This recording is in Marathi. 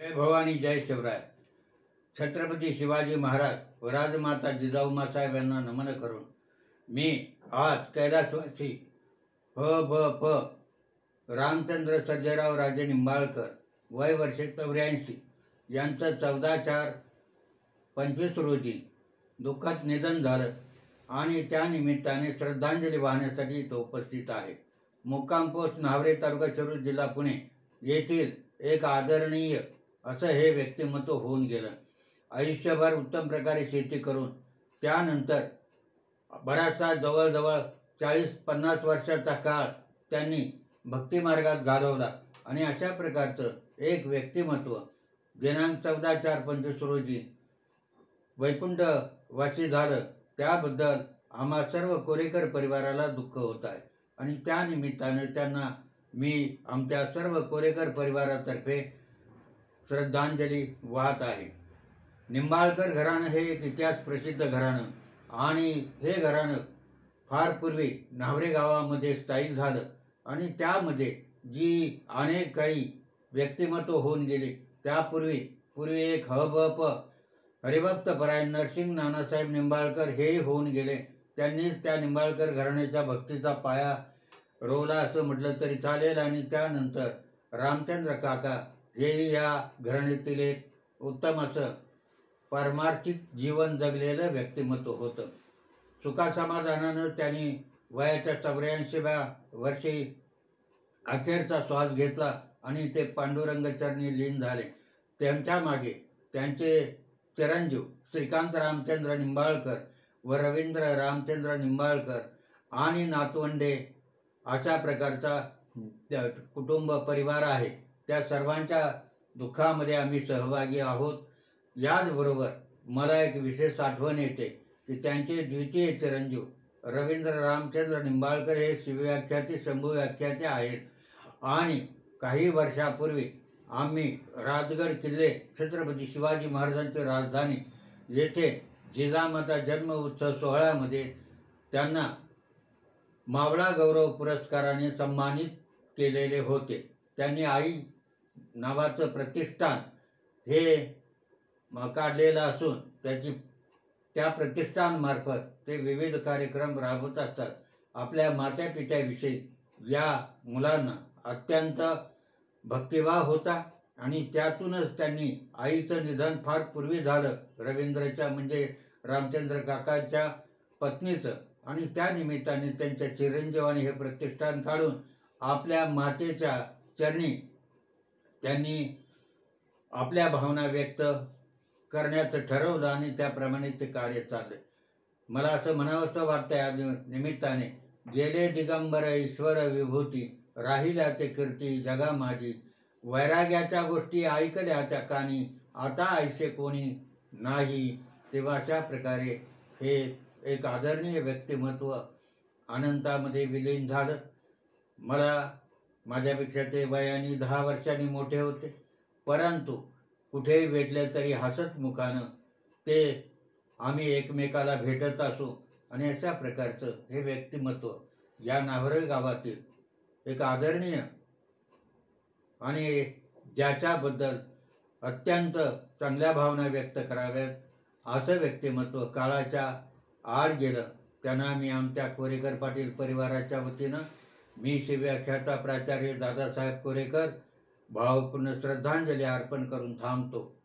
जय भवानी जय शिवराय. छत्रपती शिवाजी महाराज व राजमाता जिजाऊमासाहेब यांना नमन करून मी आज कैलासवासी रामचंद्र सर्जेराव राजे निंबाळकर वय वर्षे 84 यांचं 14/4/25 रोजी दुःखद निधन झालं आणि त्या निमित्ताने श्रद्धांजली वाहण्यासाठी तो उपस्थित आहे. मुक्काम पोस्ट न्हावरे तालुका शिरूर जिल्हा पुणे येथील एक आदरणीय असं हे व्यक्तिमत्व होऊन गेलं. आयुष्यभर उत्तम प्रकारे शेती करून त्यानंतर बराचसा जवळजवळ 40-50 वर्षाचा काळ त्यांनी भक्तिमार्गात घालवला आणि अशा प्रकारचं एक व्यक्तिमत्व दिनांक 14/4/25 रोजी वैकुंठवासी झालं. त्याबद्दल आम्हा सर्व कोरेकर परिवाराला दुःख होत आहे आणि त्या निमित्ताने त्यांना मी आमच्या सर्व कोरेकर परिवारातर्फे श्रद्धांजली वाहत आहे. निंबाळकर घराणं हे एक इतिहास प्रसिद्ध घराणं आणि हे घराणं फार पूर्वी न्हावरे गावामध्ये स्थायिक झालं आणि त्यामध्ये जी अनेक काही व्यक्तिमत्व होऊन गेली. त्यापूर्वी एक हरिभक्तपरायण नरसिंग नानासाहेब निंबाळकर हे होऊन गेले. त्यांनीच त्या निंबाळकर घराण्याच्या भक्तीचा पाया रोवला असं म्हटलं तरी चालेल. आणि त्यानंतर रामचंद्र काका हेही या घराण्यातील एक उत्तम असं पारमार्थिक जीवन जगलेलं व्यक्तिमत्व होतं. सुखासमाधानानं त्यांनी वयाच्या 84व्या वर्षी अखेरचा श्वास घेतला आणि ते पांडुरंग चरणी लीन झाले. त्यांच्या मागे त्यांचे चिरंजीव श्रीकांत रामचंद्र निंबाळकर व रवींद्र रामचंद्र निंबाळकर आणि नातवंडे अशा प्रकारचा कुटुंब परिवार आहे. त्या सर्वांच्या दुःखामध्ये आम्ही सहभागी आहोत. याचबरोबर मला एक विशेष आठवण येते की त्यांचे द्वितीय चिरंजीव रवींद्र रामचंद्र निंबाळकर हे शिवव्याख्याते शंभू व्याख्याते आहेत आणि काही वर्षापूर्वी आम्ही राजगड किल्ले छत्रपती शिवाजी महाराजांची राजधानी येथे जिजामाता जन्म उत्सव सोहळ्यामध्ये त्यांना मावळा गौरव पुरस्काराने सन्मानित केलेले होते. त्यांनी आई नावाचं प्रतिष्ठान हे काढलेलं असून त्या प्रतिष्ठानमार्फत ते विविध कार्यक्रम राबवत असतात. आपल्या मातापित्याविषयी या मुलांना अत्यंत भक्तिभाव होता आणि त्यातूनच त्यांनी आईचं निधन फार पूर्वी झालं, रवींद्रच्या म्हणजे रामचंद्र काकांच्या पत्नीचं, आणि त्या निमित्ताने त्यांच्या चिरंजीवाने हे प्रतिष्ठान काढून आपल्या मातेच्या चरणी त्यांनी आपल्या भावना व्यक्त करण्याचं ठरवलं आणि त्याप्रमाणे ते कार्य चाललं. मला असं म्हणावंसं वाटतं या निमित्ताने, गेले दिगंबर ईश्वर विभूती राहिल्या ते कीर्ती जगा माझी, वैराग्याच्या गोष्टी ऐकल्या त्या कानी आता ऐसे कोणी नाही. तेव्हा अशा प्रकारे हे एक आदरणीय व्यक्तिमत्व अनंतामध्ये विलीन झालं. मला माझ्यापेक्षा ते वयाने 10 वर्षांनी मोठे होते, परंतु कुठेही भेटले तरी हसत मुखानं ते आम्ही एकमेकाला भेटत असू. आणि अशा प्रकारचं हे व्यक्तिमत्व या न्हावरे गावातील एक आदरणीय आणि ज्याच्याबद्दल अत्यंत चांगल्या भावना व्यक्त कराव्यात असं व्यक्तिमत्व काळाच्या आड गेलं. त्यांना मी आमच्या कोरेकर पाटील परिवाराच्या वतीनं मी शिवव्याख्याता प्राचार्य दादासाहेब कोरेकर भावपूर्ण श्रद्धांजली अर्पण करून थांबतो.